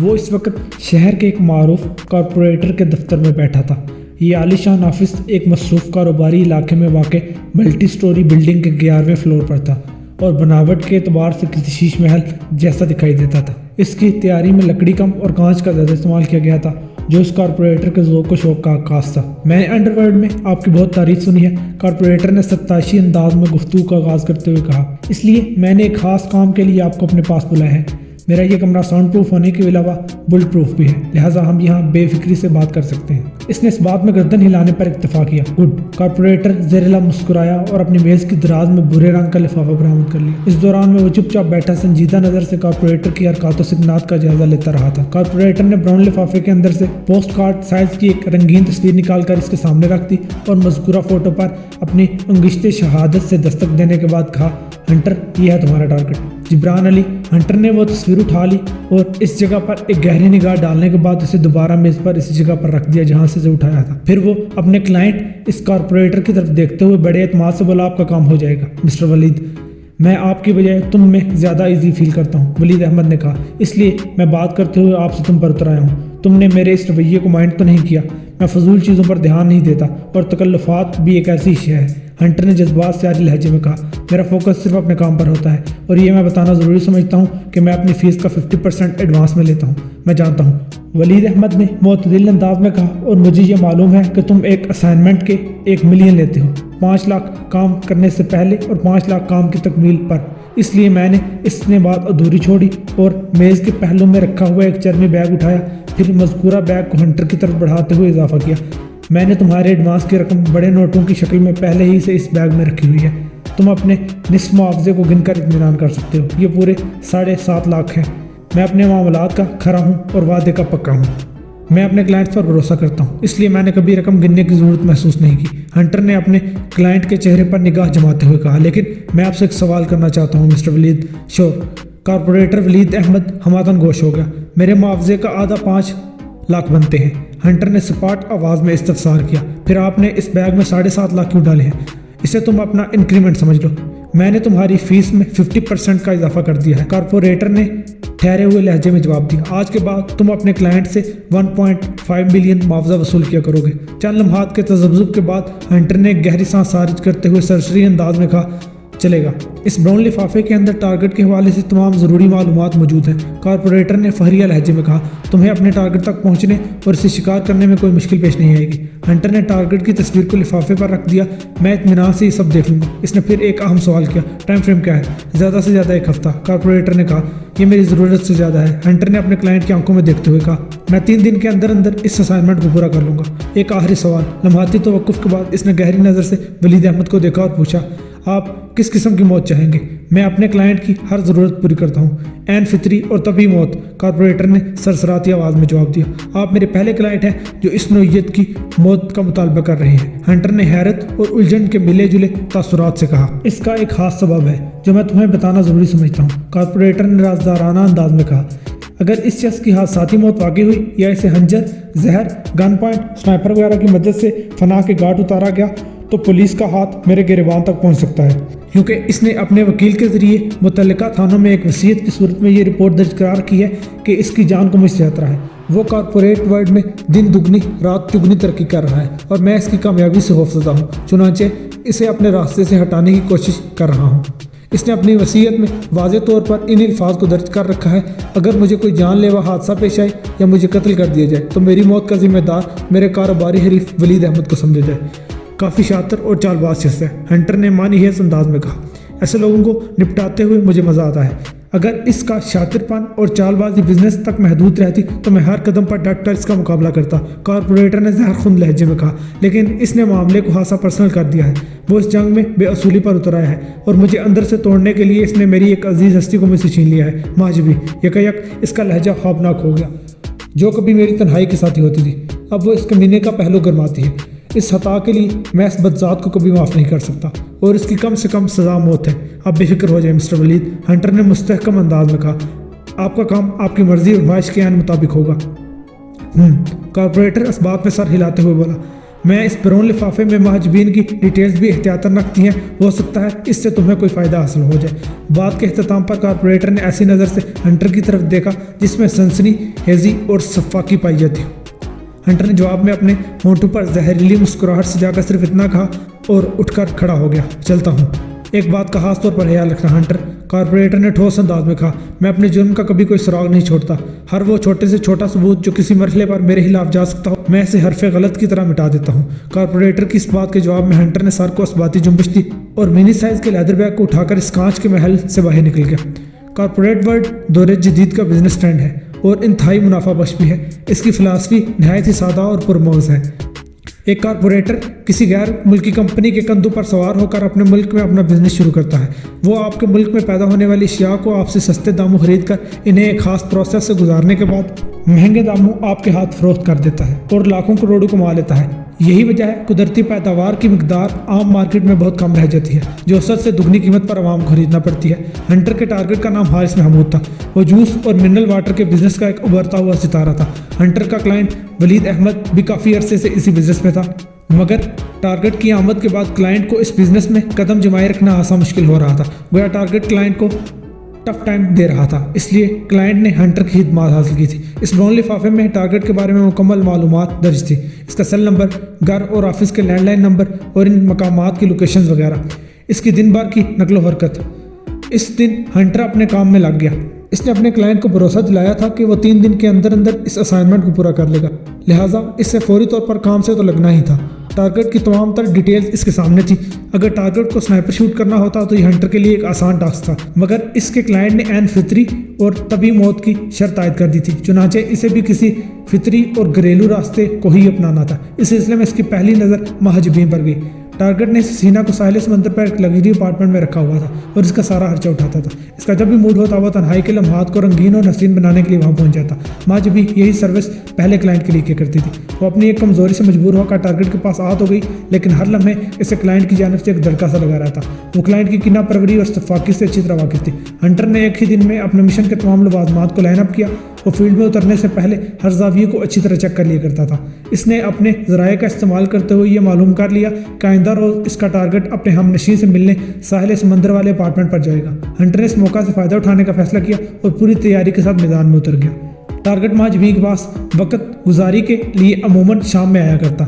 وہ اس وقت شہر کے ایک معروف کارپوریٹر کے دفتر میں بیٹھا تھا۔ یہ عالیشان آفس ایک مصروف کاروباری علاقے میں واقع ملٹی سٹوری بلڈنگ کے 11ویں فلور پر تھا اور بناوٹ کے اعتبار سے کسی شیش محل جیسا دکھائی دیتا تھا۔ اس کی تیاری میں لکڑی کم اور کانچ کا زیادہ استعمال کیا گیا تھا، جو اس کارپوریٹر کے ذوق و شوق کا عکاس تھا۔ میں نے انڈر ورلڈ میں آپ کی بہت تعریف سنی ہے، کارپوریٹر نے ستائشی انداز میں گفتگو کا آغاز کرتے ہوئے کہا، اس لیے میں نے ایک خاص کام کے لیے آپ کو اپنے پاس بلایا ہے۔ میرا یہ کمرہ ساؤنڈ پروف ہونے کے علاوہ بلٹ پروف بھی ہے، لہٰذا ہم یہاں بے فکری سے بات کر سکتے ہیں۔ اس نے اس بات میں گردن ہلانے پر اکتفا کیا۔ گڈ۔ کارپوریٹر زیر لب مسکرایا اور اپنی میز کی دراز میں بھورے رنگ کا لفافہ برآمد کر لیا۔ اس دوران میں وہ چپ چاپ بیٹھا سنجیدہ نظر سے کارپوریٹر کی حرکات و سکنات کا جائزہ لیتا رہا تھا۔ کارپوریٹر نے براؤن لفافے کے اندر سے پوسٹ کارڈ سائز کی ایک رنگین تصویر نکال کر اس کے سامنے رکھ دی اور مذکورہ فوٹو پر اپنی انگشت شہادت سے دستک دینے کے بعد کہا، ہنٹر، یہ ہے تمہارا ٹارگٹ۔ جبران علی۔ ہنٹر نے وہ تصویر اٹھا لی اور اس جگہ پر ایک گہری نگاہ ڈالنے کے بعد اسے دوبارہ میز پر اسی جگہ پر رکھ دیا جہاں سے اسے اٹھایا تھا۔ پھر وہ اپنے کلائنٹ اس کارپوریٹر کی طرف دیکھتے ہوئے بڑے اعتماد سے بولا، آپ کا کام ہو جائے گا مسٹر ولید، میں آپ کی بجائے تم میں زیادہ ایزی فیل کرتا ہوں۔ ولید احمد نے کہا، اس لیے میں بات کرتے ہوئے آپ سے تم پر اتر آیا ہوں۔ تم نے میرے اس رویے کو مائنڈ تو نہیں کیا؟ میں فضول چیزوں پر دھیان نہیں دیتا اور تکلفات بھی ایک ایسی شے ہے۔ ہنٹر نے جذبات سے عاری لہجے میں کہا، میرا فوکس صرف اپنے کام پر ہوتا ہے اور یہ میں بتانا ضروری سمجھتا ہوں کہ میں اپنی فیس کا 50% ایڈوانس میں لیتا ہوں۔ میں جانتا ہوں، ولید احمد نے معتدل انداز میں کہا، اور مجھے یہ معلوم ہے کہ تم ایک اسائنمنٹ کے 1 ملین لیتے ہو، 5 لاکھ کام کرنے سے پہلے اور 5 لاکھ کام کی تکمیل پر۔ اس لیے میں نے اس نے بات ادھوری چھوڑی اور میز کے پہلو میں رکھا ہوا ایک چرمی بیگ اٹھایا، پھر مذکورہ بیگ کو ہنٹر کی طرف بڑھاتے ہوئے اضافہ کیا، میں نے تمہارے ایڈوانس کی رقم بڑے نوٹوں کی شکل میں پہلے ہی سے اس بیگ میں رکھی ہوئی ہے۔ تم اپنے نصف معاوضے کو گن کر اطمینان کر سکتے ہو، یہ پورے 7.5 لاکھ ہے۔ میں اپنے معاملات کا کھرا ہوں اور وعدے کا پکا ہوں۔ میں اپنے کلائنٹس پر بھروسہ کرتا ہوں، اس لیے میں نے کبھی رقم گننے کی ضرورت محسوس نہیں کی۔ ہنٹر نے اپنے کلائنٹ کے چہرے پر نگاہ جماتے ہوئے کہا، لیکن میں آپ سے ایک سوال کرنا چاہتا ہوں مسٹر ولید۔ شور۔ کارپوریٹر ولید احمد ہماتن گوش ہو گیا۔ میرے معاوضے کا آدھا 5 لاکھ بنتے ہیں۔ ہنٹر نے سپاٹ آواز میں استفسار کیا، پھر آپ نے اس بیگ میں 7.5 لاکھ کیوں ڈالے ہیں؟ اسے تم اپنا انکریمنٹ سمجھ لو، میں نے تمہاری فیس میں 50% کا اضافہ کر دیا ہے۔ کارپوریٹر نے ٹھہرے ہوئے لہجے میں جواب دیا، آج کے بعد تم اپنے کلائنٹ سے 1.5 ملین معاوضہ وصول کیا کرو گے۔ چند لمحات کے تذبذب کے بعد ہنٹر نے گہری سانس خارج کرتے ہوئے سرسری انداز میں کہا، چلے گا۔ اس براؤن لفافے کے اندر ٹارگٹ کے حوالے سے تمام ضروری معلومات موجود ہیں۔ کارپوریٹر نے فخریہ لہجے میں کہا، تمہیں اپنے ٹارگٹ تک پہنچنے اور اسے شکار کرنے میں کوئی مشکل پیش نہیں آئے گی۔ ہنٹر نے ٹارگٹ کی تصویر کو لفافے پر رکھ دیا، میں اطمینان سے یہ سب دیکھ لوں گا۔ اس نے پھر ایک اہم سوال کیا، ٹائم فریم کیا ہے؟ زیادہ سے زیادہ 1 ہفتہ۔ کارپوریٹر نے کہا، یہ میری ضرورت سے زیادہ ہے۔ ہنٹر نے اپنے کلائنٹ کی آنکھوں میں دیکھتے ہوئے کہا، میں 3 دن کے اندر اندر اس اسائنمنٹ کو پورا کر لوں گا۔ ایک آخری سوال۔ لمحاتی توقف کے بعد اس نے گہری نظر سے ولید احمد کو دیکھا اور پوچھا، آپ کس قسم کی موت چاہیں گے؟ میں اپنے کلائنٹ کی ہر ضرورت پوری کرتا ہوں، عین فطری اور طبی موت۔ کارپوریٹر نے سرسراتی آواز میں جواب دیا، آپ میرے پہلے کلائنٹ ہیں جو اس نوعیت کی موت کا مطالبہ کر رہے ہیں۔ ہنٹر نے حیرت اور الجھن کے ملے جلے تاثرات سے کہا، اس کا ایک خاص سبب ہے جو میں تمہیں بتانا ضروری سمجھتا ہوں۔ کارپوریٹر نے رازدارانہ انداز میں کہا، اگر اس شخص کی حادثاتی موت واقع ہوئی یا اسے خنجر، زہر، گن پوائنٹ، سنائپر وغیرہ کی مدد سے فنا کے گھاٹ اتارا گیا تو پولیس کا ہاتھ میرے گریبان تک پہنچ سکتا ہے، کیونکہ اس نے اپنے وکیل کے ذریعے متعلقہ تھانوں میں ایک وصیت کی صورت میں یہ رپورٹ درج قرار کی ہے کہ اس کی جان کو مجھ سے خطرہ ہے۔ وہ کارپوریٹ ورلڈ میں دن دگنی رات چگنی ترقی کر رہا ہے اور میں اس کی کامیابی سے خوفزدہ ہوں، چنانچہ اسے اپنے راستے سے ہٹانے کی کوشش کر رہا ہوں۔ اس نے اپنی وصیت میں واضح طور پر ان الفاظ کو درج کر رکھا ہے، اگر مجھے کوئی جان لیوا حادثہ پیش آئے یا مجھے قتل کر دیا جائے تو میری موت کا ذمہ دار میرے کاروباری حریف ولید احمد کو سمجھا جائے۔ کافی شاطر اور چال باز شخص ہے، ہنٹر نے معنی ہے انداز میں کہا، ایسے لوگوں کو نپٹاتے ہوئے مجھے مزہ آتا ہے۔ اگر اس کا شاطر پن اور چال بازی بزنس تک محدود رہتی تو میں ہر قدم پر ڈٹ کر اس کا مقابلہ کرتا۔ کارپوریٹر نے زہر خون لہجے میں کہا، لیکن اس نے معاملے کو خاصا پرسنل کر دیا ہے۔ وہ اس جنگ میں بے اصولی پر اتر آیا ہے اور مجھے اندر سے توڑنے کے لیے اس نے میری ایک عزیز ہستی کو مجھ سے چھین لیا ہے۔ ماجبی یک اس کا لہجہ خوابناک ہو گیا، جو کبھی میری تنہائی کے ساتھی ہوتی تھی اب وہ اس کمینے کا پہلو گرماتی ہے۔ اس خطا کے لیے میں اس بدذات کو کبھی معاف نہیں کر سکتا اور اس کی کم سے کم سزا موت ہے۔ آپ بے فکر ہو جائیں مسٹر ولید، ہنٹر نے مستحکم انداز میں کہا، آپ کا کام آپ کی مرضی اور خواہش کے عین مطابق ہوگا۔ کارپوریٹر اس بات میں سر ہلاتے ہوئے بولا، میں اس برون لفافے میں مہاجبین کی ڈیٹیلز بھی احتیاطاً رکھتی ہیں، ہو سکتا ہے اس سے تمہیں کوئی فائدہ حاصل ہو جائے۔ بات کے اختتام پر کارپوریٹر نے ایسی نظر سے ہنٹر کی طرف دیکھا جس میں سنسنی خیزی اور شفاقی پائی جاتی ہو۔ ہنٹر نے جواب میں اپنے ہونٹوں پر زہریلی مسکراہٹ سجا کر صرف اتنا کہا اور اٹھ کر کھڑا ہو گیا۔ چلتا ہوں۔ ایک بات کا خاص طور پر خیال رکھنا ہنٹر، کارپوریٹر نے ٹھوس انداز میں کہا، میں اپنے جرم کا کبھی کوئی سراغ نہیں چھوڑتا۔ ہر وہ چھوٹے سے چھوٹا ثبوت جو کسی مرحلے پر میرے خلاف جا سکتا ہو، میں اسے حرف غلط کی طرح مٹا دیتا ہوں۔ کارپوریٹر کی اس بات کے جواب میں ہنٹر نے سر کو اثباتی جنبش دی اور منی سائز کے لیدر بیگ کو اٹھا کر اس کانچ کے محل سے باہر نکل گیا۔ کارپوریٹ ورلڈ دور جدید کا بزنس ٹرینڈ ہے اور انتہائی منافع بخش بھی ہے۔ اس کی فلسفی نہایت ہی سادہ اور پرمغز ہے۔ ایک کارپوریٹر کسی غیر ملکی کمپنی کے کندھوں پر سوار ہو کر اپنے ملک میں اپنا بزنس شروع کرتا ہے۔ وہ آپ کے ملک میں پیدا ہونے والی اشیاء کو آپ سے سستے داموں خرید کر انہیں ایک خاص پروسیس سے گزارنے کے بعد مہنگے داموں آپ کے ہاتھ فروخت کر دیتا ہے اور لاکھوں کروڑوں کما لیتا ہے۔ یہی وجہ ہے قدرتی پیداوار کی مقدار عام مارکیٹ میں بہت کم رہ جاتی ہے، جو اصل سے دگنی قیمت پر عوام کو خریدنا پڑتی ہے۔ ہنٹر کے ٹارگٹ کا نام حارث محمود تھا۔ وہ جوس اور منرل واٹر کے بزنس کا ایک ابھرتا ہوا ستارہ تھا۔ ہنٹر کا کلائنٹ ولید احمد بھی کافی عرصے سے اسی بزنس میں تھا، مگر ٹارگٹ کی آمد کے بعد کلائنٹ کو اس بزنس میں قدم جمائے رکھنا آسان مشکل ہو رہا تھا۔ گویا ٹارگٹ کلائنٹ کو ٹف ٹائم دے رہا تھا، اس لیے کلائنٹ نے ہنٹر کی خدمات حاصل کی تھی۔ اس براؤن لفافے میں ٹارگٹ کے بارے میں مکمل معلومات درج تھی، اس کا سیل نمبر، گھر اور آفس کے لینڈ لائن نمبر اور ان مقامات کی لوکیشنز وغیرہ، اس کی دن بھر کی نقل و حرکت۔ اس دن ہنٹر اپنے کام میں لگ گیا۔ اس نے اپنے کلائنٹ کو بھروسہ دلایا تھا کہ وہ 3 دن کے اندر اس اسائنمنٹ کو پورا کر لے گا، لہٰذا اس سے فوری طور پر کام سے تو لگنا ہی تھا۔ ٹارگٹ کی تمام تر ڈیٹیلز اس کے سامنے تھی۔ اگر ٹارگٹ کو سنائپر شوٹ کرنا ہوتا تو یہ ہنٹر کے لیے ایک آسان ٹاسک تھا، مگر اس کے کلائنٹ نے عین فطری اور طبی موت کی شرط عائد کر دی تھی، چنانچہ اسے بھی کسی فطری اور گھریلو راستے کو ہی اپنانا تھا۔ اس سلسلے میں اس کی پہلی نظر مہاجبین پر گئی۔ ٹارگٹ نے سینا کو ساحل سمندر پر ایک لگژری اپارٹمنٹ میں رکھا ہوا تھا اور اس کا سارا خرچہ اٹھاتا تھا۔ اس کا جب بھی موڈ ہوتا وہ تنہائی کے لمحات کو رنگین اور حسین بنانے کے لیے وہاں پہنچ جاتا۔ مہاجبی یہی سروس پہلے کلائنٹ کے لیے کیا کرتی تھی۔ وہ اپنی ایک کمزوری سے مجبور ہو کر ٹارگٹ کے پاس آ تو گئی، لیکن ہر لمحے اسے کلائنٹ کی جانب سے ایک دھڑکا سا لگا رہا تھا۔ وہ کلائنٹ کی کینہ پروری اور شفاقی سے اچھی طرح واقف تھی۔ ہنٹر نے ایک ہی دن میں اپنے مشن کے تمام لوازمات کو لائن اپ کیا۔ وہ فیلڈ میں اترنے سے پہلے ہر زاویے کو اچھی طرح چیک کر لیا کرتا تھا۔ اس نے اپنے ذرائع کا استعمال کرتے ہوئے یہ معلوم کر لیا کہ آئندہ روز اس کا ٹارگٹ اپنے ہم نشین سے ملنے ساحل سمندر والے اپارٹمنٹ پر جائے گا۔ ہنٹر نے اس موقع سے فائدہ اٹھانے کا فیصلہ کیا اور پوری تیاری کے ساتھ میدان میں اتر گیا۔ ٹارگٹ مہاجبین کے پاس وقت گزاری کے لیے عموماً شام میں آیا کرتا،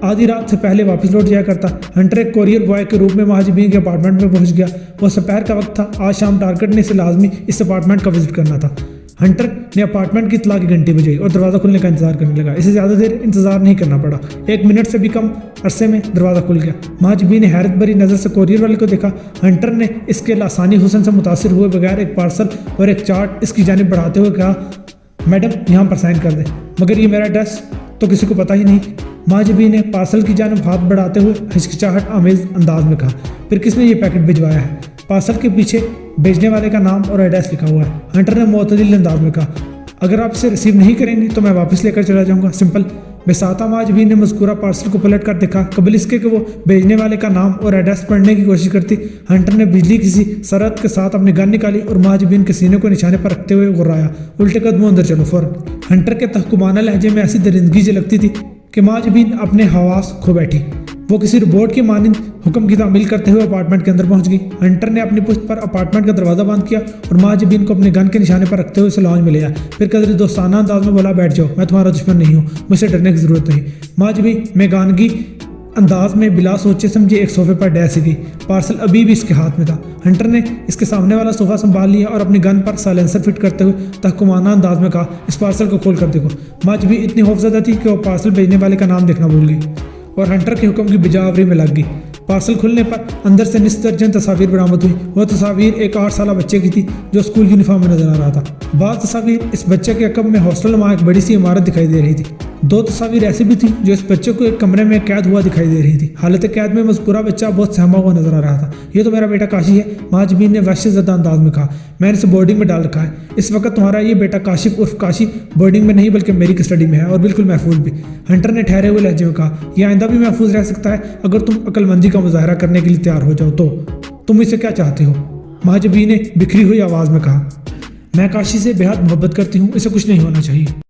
آدھی رات سے پہلے واپس لوٹ جایا کرتا۔ ہنٹر ایک کوریئر بوائے کے روپ میں مہاجبین کے اپارٹمنٹ میں پہنچ گیا۔ وہ دوپہر کا وقت تھا۔ آج شام ٹارگٹ نے اسے لازمی اس اپارٹمنٹ کا وزٹ کرنا تھا۔ ہنٹر نے اپارٹمنٹ کی اطلاع کی گھنٹی بجائی اور دروازہ کھلنے کا انتظار کرنے لگا۔ اسے زیادہ دیر انتظار نہیں کرنا پڑا، 1 منٹ سے بھی کم عرصے میں دروازہ کھل گیا۔ مہاجبین نے حیرت بھری نظر سے کوریئر والے کو دیکھا۔ ہنٹر نے اس کے لاسانی حسن سے متاثر ہوئے بغیر ایک پارسل اور ایک چارٹ اس کی جانب بڑھاتے ہوئے کہا، میڈم یہاں پر سائن کر دیں، مگر یہ میرا ایڈریس تو کسی کو پتہ ہی نہیں۔ مہاجبین نے پارسل کی جانب ہاتھ بڑھاتے ہوئے ہچکچاہٹ آمیز انداز میں کہا، پھر کس نے یہ پیکٹ بھجوایا ہے؟ پارسل کے پیچھے بھیجنے والے کا نام اور ایڈریس لکھا ہوا ہے۔ ہنٹر نے معتدل انداز میں کہا، اگر آپ اسے ریسیو نہیں کریں گے تو میں واپس لے کر چلا جاؤں گا، سمپل۔ بساطا مہاجبین نے مذکورہ پارسل کو پلٹ کر دیکھا۔ قبل اس کے کہ وہ بھیجنے والے کا نام اور ایڈریس پڑھنے کی کوشش کرتی، ہنٹر نے بجلی کسی سرعت کے ساتھ اپنی گن نکالی اور مہاجبین کے سینے کو نشانے پر رکھتے ہوئے غرایا، الٹے قدموں اندر چلو فوراً۔ ہنٹر کے تحکمانہ لہجے میں ایسی درندگی جھلکتی تھی کہ مہاجبین اپنے حواس کھو بیٹھی۔ وہ کسی روبوٹ کی مانند حکم کی تعمیل کرتے ہوئے اپارٹمنٹ کے اندر پہنچ گئی۔ ہنٹر نے اپنی پشت پر اپارٹمنٹ کا دروازہ بند کیا اور مہاجبین کو اپنے گن کے نشانے پر رکھتے ہوئے اسے لاؤنج میں لے آیا۔ پھر قدر دوستانہ انداز میں بولا، بیٹھ جاؤ، میں تمہارا دشمن نہیں ہوں، مجھ سے ڈرنے کی ضرورت نہیں۔ مہاجبین میگانگی انداز میں بلا سوچے سمجھے ایک صوفے پر ڈیسی گئی۔ پارسل ابھی بھی اس کے ہاتھ میں تھا۔ ہنٹر نے اس کے سامنے والا صوفہ سنبھال لیا اور اپنی گن پر سائلنسر فٹ کرتے ہوئے تحکمانہ انداز میں کہا، اس پارسل کو کھول کر دیکھو۔ مہاجبین اتنی خوفزدہ تھی کہ وہ پارسل بھیجنے والے کا نام دیکھنا بھول گئی اور ہنٹر کے حکم کی بجاوری میں لگ گئی۔ پارسل کھلنے پر اندر سے نصف درجن تصاویر برآمد ہوئی۔ وہ تصاویر ایک 8 سالہ بچے کی تھی جو اسکول یونیفارم میں نظر آ رہا تھا۔ بعض تصاویر اس بچے کے عقب میں ہاسٹل نما ایک بڑی سی عمارت دکھائی دے رہی تھی۔ 2 تصاویر ایسی بھی تھیں جو اس بچے کو ایک کمرے میں قید ہوا دکھائی دے رہی تھی۔ حالت قید میں مذکورہ بچہ بہت سہما ہوا نظر آ رہا تھا۔ یہ تو میرا بیٹا کاشی ہے، مہاجبین نے وحشت زدہ انداز میں کہا، میں نے اسے بورڈنگ میں ڈال رکھا ہے۔ اس وقت تمہارا یہ بیٹا کاشف عرف کاشی بورڈنگ میں نہیں بلکہ میری کسٹڈی میں ہے اور بالکل محفوظ بھی۔ ہنٹر نے ٹھہرے ہوئے لہجے میں کہا، یہ آئندہ بھی محفوظ رہ سکتا ہے اگر تم عقل مندی کا مظاہرہ کرنے کے لیے تیار ہو جاؤ تو۔ تم اسے کیا چاہتے ہو؟ مہاجبین نے بکھری ہوئی آواز میں کہا، میں کاشی سے بے حد محبت کرتی ہوں، اسے کچھ نہیں ہونا چاہیے۔